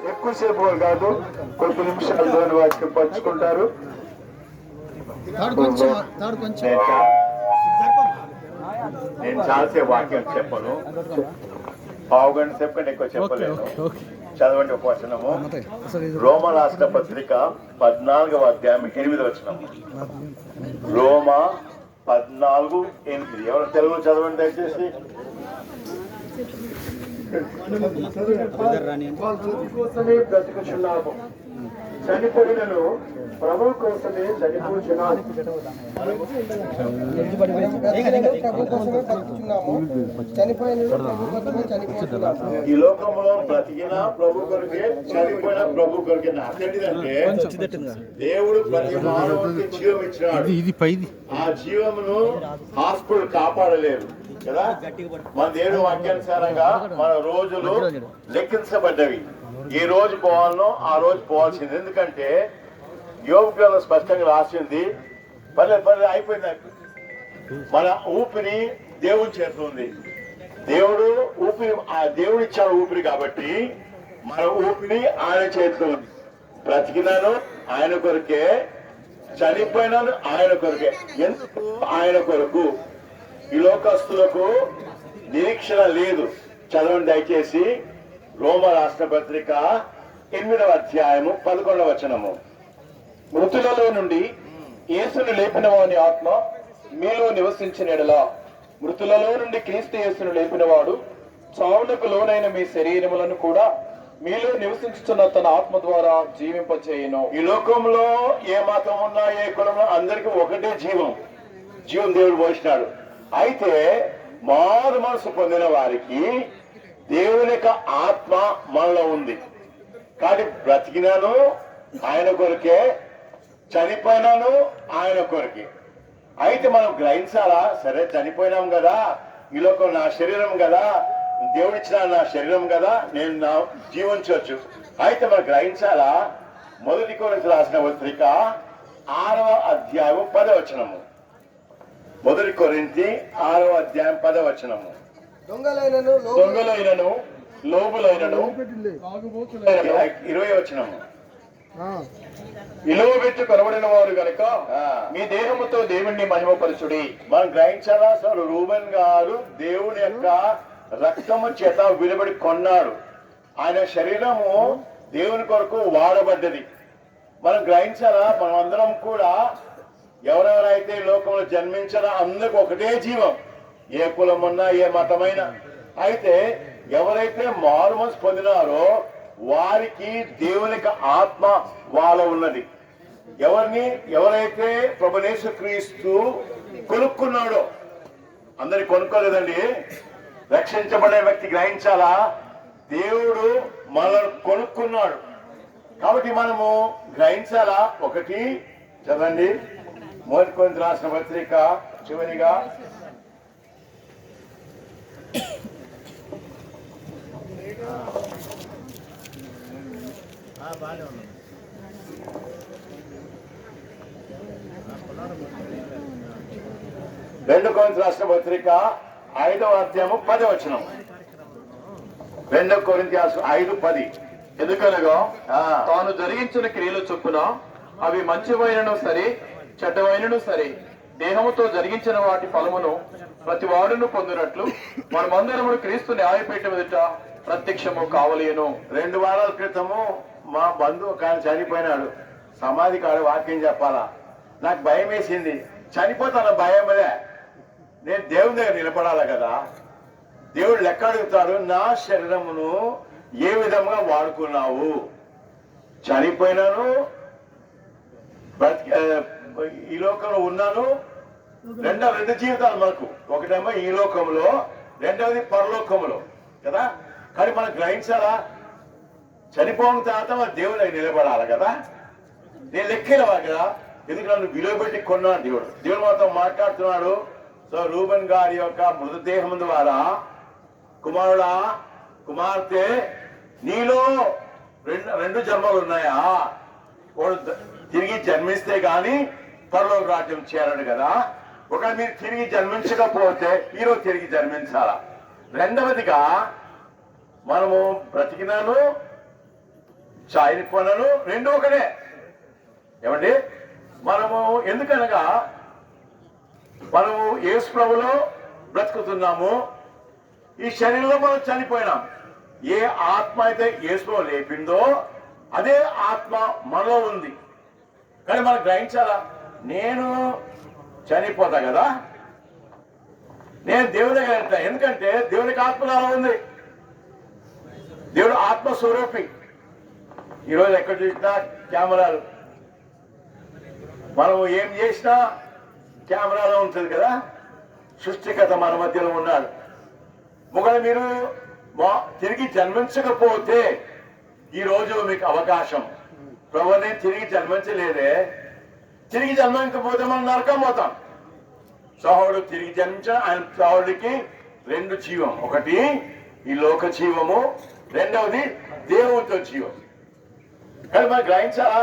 ఎక్కువసేపు కాదు, కొద్ది నిమిషాలు దేవుని వాక్యం పంచుకుంటారు. నేను చాలాసేపు వాక్యం చెప్పను, పావు గంట సేపు కంటే ఎక్కువ చెప్పలేను. చదవండి ఒక వచనము. రోమ రాష్ట్ర పత్రిక 14వ అధ్యాయం 8వ వచనము. రోమ 14:8. ఎవరు తెలుగు చదవండి దయచేసి. కోసమే బ్రతుకుచున్నాము, చనిపోయినను ప్రభు కోసమే చనిపోచున్నాము. ఈ లోకంలో బ్రతికిన ప్రభు కొరకే, చనిపోయిన ప్రభు కొరకే. అదేంటిదంటే దేవుడు ప్రతి మానవుడికి జీవం ఇచ్చినాడు. ఆ జీవమును హాస్పిటల్ కాపాడలేరు కదా. మన దేవుడు వాక్యానుసారంగా మన రోజులు లెక్కించబడ్డవి. ఈ రోజు పోవాలనో ఆ రోజు పోవాల్సింది. ఎందుకంటే యోగ గ్రంథం స్పష్టంగా రాసింది, పర్లేదు అయిపోయింది. మన ఊపిరి దేవుని చేతిలో ఉంది. దేవుడు ఊపిరి, ఆ దేవుడు ఇచ్చాడు ఊపిరి కాబట్టి మన ఊపిరి ఆయన చేతిలో ఉంది. బ్రతికినాను ఆయన కొరకే, చనిపోయినాను ఆయన కొరకే. ఎందుకు? ఆయన కొరకు. ఈ లోకస్తులకు నిరీక్షణ లేదు. చదవండి దయచేసి. రోమ రాష్ట్ర పత్రిక 8వ అధ్యాయము 11వ వచనము. మృతులలో నుండి యేసును లేపిన వాని ఆత్మ మీలో నివసించిన ఎడలా, మృతులలో నుండి క్రీస్తు యేసును లేపినవాడు చావునకు లోనైన మీ శరీరములను కూడా మీలో నివసించుతున్న తన ఆత్మ ద్వారా జీవింపచేయును. ఈ లోకంలో ఏ మతం ఉన్నా, ఏ కులంలో అందరికీ ఒకటే జీవం దేవుడు పోసినాడు. అయితే మారు మనసు పొందిన వారికి దేవుని యొక్క ఆత్మ మనలో ఉంది. కాబట్టి బ్రతికినాను ఆయన కొరకే, చనిపోయినాను ఆయన కొరకే. అయితే మనం గ్రహించాలా, సరే చనిపోయినాం కదా, ఈ లోకం నా శరీరం కదా, దేవుడిచ్చిన నా శరీరం కదా, నేను నా జీవించవచ్చు. అయితే మనం గ్రహించాలా. 1 కొరింథీయులకు రాసిన పత్రిక 6వ అధ్యాయం 10వ వచనము. 1 కొరింథీ 6వ అధ్యాయం 10వ వచనము. దొంగలైనను లోబులైనను 20వ వచనము. విలువ పెట్టి కొనబడిన వారు గనుక మీ దేహముతో దేవుణ్ణి మహిమపరచుడి. మనం గ్రహించాలా. సార్ రూబెన్ గారు దేవుని యొక్క రక్తము చేత విలువడి కొన్నాడు. ఆయన శరీరము దేవుని కొరకు వాడబడ్డది. మనం గ్రహించాలా. మనం అందరం కూడా ఎవరెవరైతే లోకంలో జన్మించారో అందరికి ఒకటే జీవం, ఏ కులం ఉన్నా, ఏ మతమైనా. అయితే ఎవరైతే మారు మనసు పొందినారో వారికి దేవుని ఆత్మ వాళ్ళ ఉన్నది. ఎవరైతే ప్రభువైన యేసుక్రీస్తు కొనుక్కున్నాడో, అందరికి కొనుక్కోలేదండి, రక్షించబడే వ్యక్తి గ్రహించాలా. దేవుడు మనల్ని కొనుక్కున్నాడు కాబట్టి మనము గ్రహించాలా. ఒకటి చదవండి. 1 కొరింథీయులకు రాసిన పత్రిక చివరిగా 2 కొరింథీయులకు రాసిన పత్రిక 5వ అధ్యాయము 10వ వచనం. 2 కొరింథీయులకు 5:10. ఎందుకనగా తాను జరిగించిన క్రియలు చొప్పున అవి మంచివైనను సరే, చెడ్డవైనను సరే, దేహముతో జరిగించిన వాటి ఫలమును ప్రతి వాడును పొందినట్లు మనమందరము క్రీస్తు న్యాయపీఠం ఎదుట ప్రత్యక్షము కావలేను. 2 వారాల క్రితము మా బంధువు కానీ చనిపోయినాడు. సమాధి కాడ వాక్యం చెప్పాలా. నాకు భయం వేసింది. చనిపోతాను భయమే. నేను దేవుని దగ్గర నిలబడాలి కదా. దేవుడు లెక్క అడుగుతాడు, నా శరీరమును ఏ విధంగా వాడుకున్నావు. చనిపోయినాను, ఈ లోకంలో ఉన్నాను. రెండు జీవితాలు మనకు. ఒకటేమో ఈ లోకంలో, రెండవది పరలోకంలో కదా. కానీ మనం గ్రహించాలా. చనిపోయిన తర్వాత మన దేవుడు నిలబడాలి కదా. నేను లెక్కేవాడు కదా. ఎందుకు నన్ను విలువ పెట్టి కొన్నాడు దేవుడు. దేవుడు మాతో మాట్లాడుతున్నాడు. సో రూబెన్ గారి యొక్క మృతదేహం ద్వారా, కుమారుడా, కుమార్తె, నీలో రెండు జన్మలు ఉన్నాయా. వాడు తిరిగి జన్మిస్తే గాని పరలోక రాజ్యం చేరడు కదా. ఒక మీరు తిరిగి జన్మించకపోతే ఈరోజు తిరిగి జన్మించాలా. రెండవదిగా మనము బ్రతికినాను, చనిపోయినాను రెండు ఒకటే. ఏమండి, మనము ఎందుకనగా మనము యేసు ప్రభులో బ్రతుకుతున్నాము. ఈ శరీరంలో మనం చనిపోయినాం. ఏ ఆత్మ అయితే యేసులో లేపిందో అదే ఆత్మ మనలో ఉంది. కానీ మనం గ్రహించాలా, నేను చనిపోతా కదా, నేను దేవుని దగ్గర వెళ్తా. ఎందుకంటే దేవునికి ఆత్మ నాలో ఉంది. దేవుడు ఆత్మస్వరూపి. ఈరోజు ఎక్కడ చూసినా కెమెరాలు, మనం ఏం చేసినా కెమెరాలో ఉంటుంది కదా. సృష్టికర్త మన మధ్యలో ఉన్నాడు. ఒకవేళ మీరు తిరిగి జన్మించకపోతే ఈరోజు మీకు అవకాశం. ప్రభు నేను తిరిగి జన్మించలేదే, తిరిగి జన్మించకపోతే మనం నరకం పోతాం. సహోడు తిరిగి జన్మించిన ఆయన సహోడికి రెండు జీవం, ఒకటి ఈ లోక జీవము, రెండవది దేవునితో జీవం. కానీ మనం గ్రహించాలా,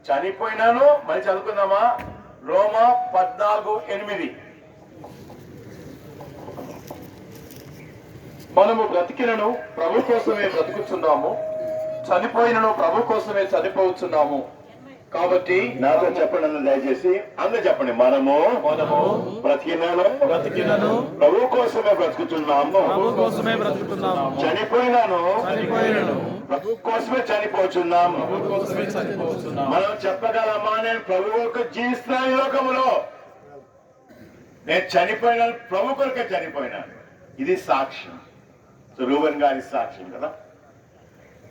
చనిపోయినాను మరి చదువుకుందామా. రోమా 14:8 మనము బ్రతికినను ప్రభు కోసమే బ్రతుకుతున్నాము, చనిపోయినను ప్రభు కోసమే చనిపోతున్నాము. కాబట్టి నాతో చెప్పండి అన్న, దయచేసి అందరూ చెప్పండి. మనము బ్రతికినాను ప్రభు కోసమే బ్రతుకుతున్నాము, చనిపోయినాను ప్రభు కోసమే చనిపోతున్నాము. మనం చెప్పగలమా, నేను ప్రభు కొరకు జీవిస్తున్నాను ఈ లోకములో, నేను చనిపోయినాను ప్రభు కొరకే చనిపోయినాను. ఇది సాక్ష్యం, రూబన్ గారి సాక్ష్యం కదా.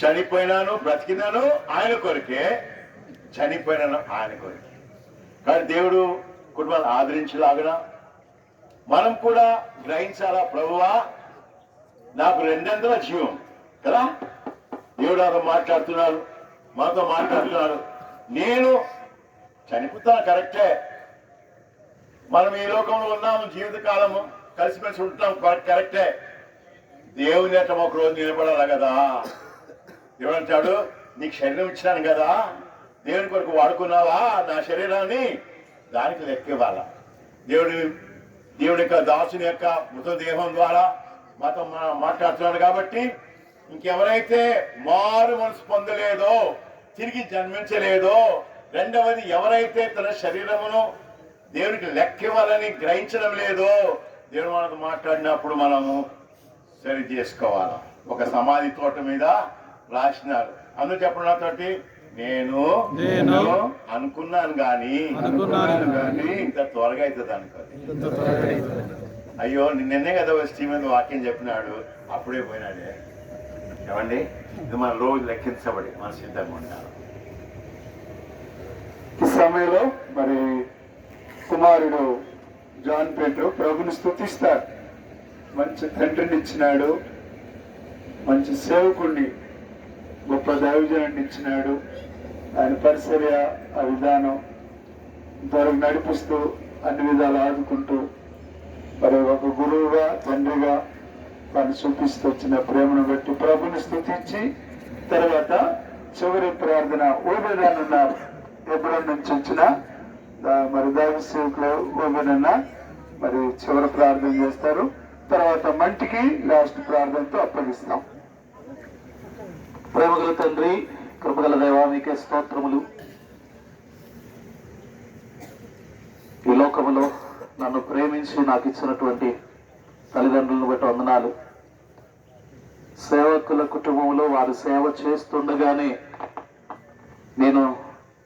చనిపోయినాను బ్రతికినాను ఆయన కొరకే, చనిపోయినాను ఆయన కొరకే. కానీ దేవుడు కుటుంబాన్ని ఆదరించలాగునా మనం కూడా గ్రహించాలా, ప్రభువా నాకు రెండంతల జీవం కదా. దేవుడు నాతో మాట్లాడుతున్నాడు, మాతో మాట్లాడుతున్నాడు. నేను చనిపోతాను కరెక్టే, మనం ఈ లోకంలో ఉన్నాము, జీవితకాలము కలిసిమెలిసి ఉంటున్నాం కరెక్టే. దేవుని అట్లా ఒక రోజు నిలబడాలి కదా. దేవుడు అంటాడు, నీకు శరీరం ఇచ్చినాను కదా, దేవుని కొరకు వాడుకున్నావా నా శరీరాన్ని, దానికి లెక్క ఇవ్వాలా. దేవుడి యొక్క దాసుని యొక్క మృతదేహం ద్వారా మాతో మాట్లాడుతున్నాడు. కాబట్టి ఇంకెవరైతే మారు మనసు పొందలేదో, తిరిగి జన్మించలేదో, రెండవది ఎవరైతే తన శరీరమును దేవునికి లెక్క ఇవ్వాలని గ్రహించడం లేదో, దేవుడు మనకు మాట్లాడినప్పుడు మనము సరి చేసుకోవాలి. ఒక సమాధి తోట మీద రాసినారు. అందులో చెప్పడం నాతోటి, నేను అనుకున్నాను కానీ ఇంత త్వరగా అవుతుంది అనుకో. అయ్యో నిన్నే కదా వచ్చి మీద వాక్యం చెప్పినాడు, అప్పుడే పోయినాడే. ఏమండి, ఇది మన రోజు లెక్కించబడి మన సిద్ధంగా ఉండాలి. ఈ సమయంలో మరి కుమారుడు జాన్ పేట్రు ప్రభుని స్తుతిస్తారు. మంచి తండ్రిని ఇచ్చినాడు, మంచి సేవకుడిని, గొప్ప దైవజనాన్ని ఇచ్చినాడు. ఆయన పరిచర్య, ఆ విధానం ఇంతవరకు నడిపిస్తూ అన్ని విధాలు ఆదుకుంటూ మరి ఒక గురువుగా, తండ్రిగా తను చూపిస్తూ వచ్చిన ప్రేమను బట్టి ప్రభుని స్తుతించి తర్వాత చివరి ప్రార్థన ఓబెదనున్నారు. ఎబ్రోన్ నుంచి వచ్చిన మరి దైవ సేవకులు ఓబెదన్న మరి చివరి ప్రార్థన చేస్తారు. తర్వాత మంటికి లాస్ట్ ప్రార్థనతో అప్పగిస్తాం. ప్రేమగల తండ్రి, కృపగల దేవా, మీకే స్తోత్రములు. ఈ లోకములో నన్ను ప్రేమించి నాకు ఇచ్చినటువంటి తల్లిదండ్రులను బట్టి వందనాలు. సేవకుల కుటుంబంలో వారు సేవ చేస్తుండగానే నేను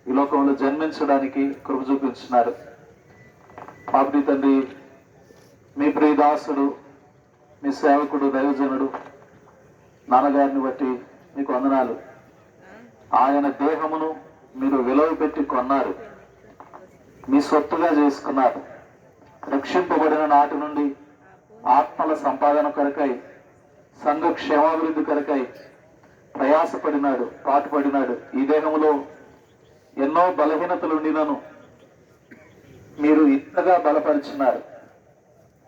ఈ లోకంలో జన్మించడానికి కృప చూపించినారు. పాపి తండ్రి, మీ ప్రియదాసుడు, మీ సేవకుడు, దైవజనుడు నాన్నగారిని బట్టి మీకు వందనాలు. ఆయన దేహమును మీరు విలువ పెట్టి కొన్నారు, మీ సొత్తుగా చేసుకున్నారు. రక్షింపబడిన నాటి నుండి ఆత్మల సంపాదన కొరకై, సంఘ క్షేమాభివృద్ధి కొరకై ప్రయాసపడినాడు, పాటుపడినాడు. ఈ దేహంలో ఎన్నో బలహీనతలుండినను మీరు ఇంతగా బలపరిచినారు.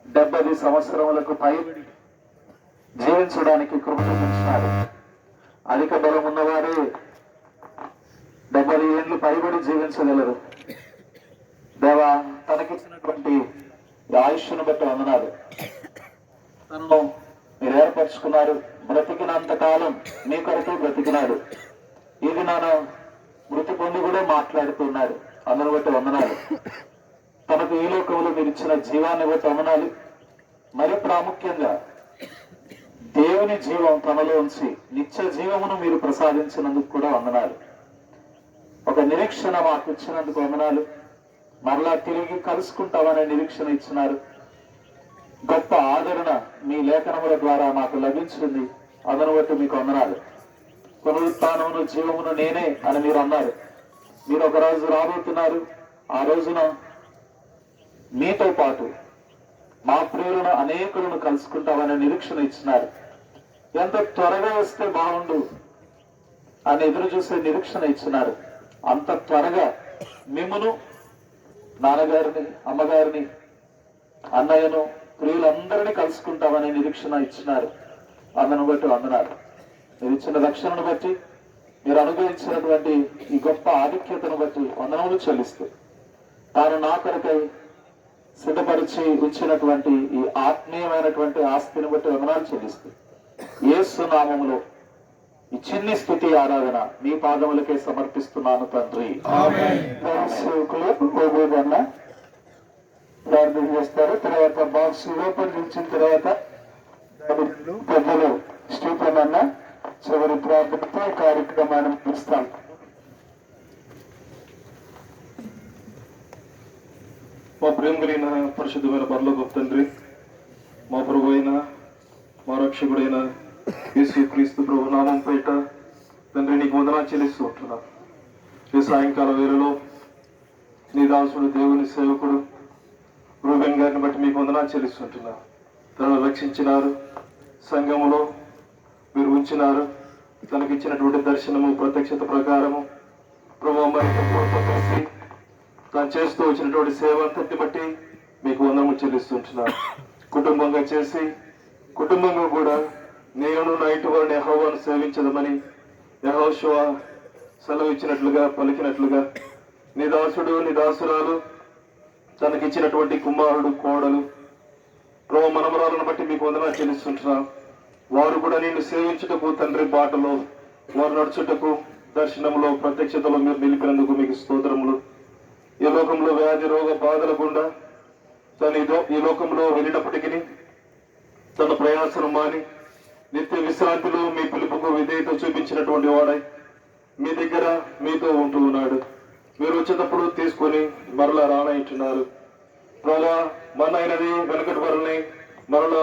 70 సంవత్సరములకు పైబడి జీవించడానికి కృప చూపించినారు. అధిక బలం ఉన్నవారే 70 ఏళ్ళు పైబడి జీవించగలరు. దేవా, తనకిచ్చినటువంటి ఆయుష్ను బట్టి వందనాలు. తనను మీరు ఏర్పరచుకున్నారు. బ్రతికినంత కాలం మీ కొరకే బ్రతికినాడు. ఇది నాన్న మృతి పొంది కూడా మాట్లాడుతున్నాడు. అందును బట్టి వందనాలు. తనకు ఈ లోకంలో మీరు ఇచ్చిన జీవాన్ని బట్టి వందనాలు. మరి ప్రాముఖ్యంగా దేవుని జీవం తనలో ఉంచి నిత్య జీవమును మీరు ప్రసాదించినందుకు కూడా వందనాలు. ఒక నిరీక్షణ మాకు ఇచ్చినందుకు వందనాలు. మరలా తిరిగి కలుసుకుంటామనే నిరీక్షణ ఇచ్చినారు. గొప్ప ఆదరణ మీ లేఖనముల ద్వారా మాకు లభించింది. అందును బట్టి మీకు వందనాలు. పునరుత్థానమును జీవమును నేనే అని మీరు అన్నారు. మీరు ఒక రోజు రాబోతున్నారు. ఆ రోజున మీతో పాటు మా ప్రియులను అనేకులను కలుసుకుంటామనే నిరీక్షణ ఇచ్చినారు. ఎంత త్వరగా వస్తే బాగుండు అని ఎదురు చూసే నిరీక్షణ ఇచ్చినారు. అంత త్వరగా మిమ్మును, నాన్నగారిని, అమ్మగారిని, అన్నయ్యను, ప్రియులందరినీ కలుసుకుంటామనే నిరీక్షణ ఇచ్చినారు. అందును బట్టి వందనాలు. మీరు ఇచ్చిన రక్షణను బట్టి, మీరు అనుగ్రహించినటువంటి ఈ గొప్ప ఆధిక్యతను బట్టి వందనములు చెల్లిస్తూ, తాను నా కొరకై సిద్ధపరిచి ఉంచినటువంటి ఈ ఆత్మీయమైనటువంటి ఆస్తిని బట్టి వందనాలు చెల్లిస్తూ, యేసు నామములో ఈ చిన్ని స్తుతి ఆరాధన మీ పాదములకే సమర్పిస్తున్నాను తండ్రి. ప్రార్థన చేస్తారు. తర్వాత బాక్స్ లోపల నిలిచిన తర్వాత పెద్దలు స్టీఫెన్ అన్న చివరి ప్రార్థనతో కార్యక్రమాన్ని ముగిస్తాం. మా ప్రేమ కలిగిన పరిశుద్ధమైన పరలోకపు తండ్రి, మా ప్రభు అయిన మా రక్షకుడైన యేసు క్రీస్తు ప్రభు నామం పేట తండ్రి నీకు వందనాలు చెల్లిస్తూ ఉంటున్నా. ఈ సాయంకాల వేళలో నీ దాసుడు దేవుని సేవకుడు రూబెన్ గారిని బట్టి మీకు వందనాలు చెల్లిస్తుంటున్నా. తనను రక్షించినారు, సంఘములో మీరు ఉంచినారు. తనకి ఇచ్చినటువంటి దర్శనము, ప్రత్యక్షత ప్రకారము ప్రభు కలిసి తాను చేస్తూ వచ్చినటువంటి సేవ అంతటి బట్టి మీకు వందనము చెల్లిస్తుంటున్నాను. కుటుంబంగా చేసి కుటుంబంగా కూడా నేను నా ఇంటి వారిని యెహోవాను సేవించదమని యెహోషువ సెలవు ఇచ్చినట్లుగా పలికినట్లుగా నీ దాసుడు నీ దాసురాలు తనకిచ్చినటువంటి కుమారుడు, కోడలు, ప్రభు మనమరాలను బట్టి మీకు వందనాలు చెల్లిస్తుంటున్నాను. వారు కూడా నిన్ను సేవించుటకు తండ్రి బాటలో వారు నడుచుటకు దర్శనంలో ప్రత్యక్షతలో మీరు నిలిపినందుకు మీకు స్తోత్రములు. ఈ లోకంలో వ్యాధి రోగ బాధల గుండా తను ఈ లోకంలో వెళ్ళినప్పటికీ తన ప్రయాసను మాని నిత్య విశ్రాంతిలో మీ పిలుపుకు విధేయత చూపించినటువంటి వాడై మీ దగ్గర మీతో ఉంటూ ఉన్నాడు. మీరు వచ్చేటప్పుడు తీసుకొని మరలా రానంటున్నారు. ప్రభా మన అయినది వెనకటి వారిని మరలా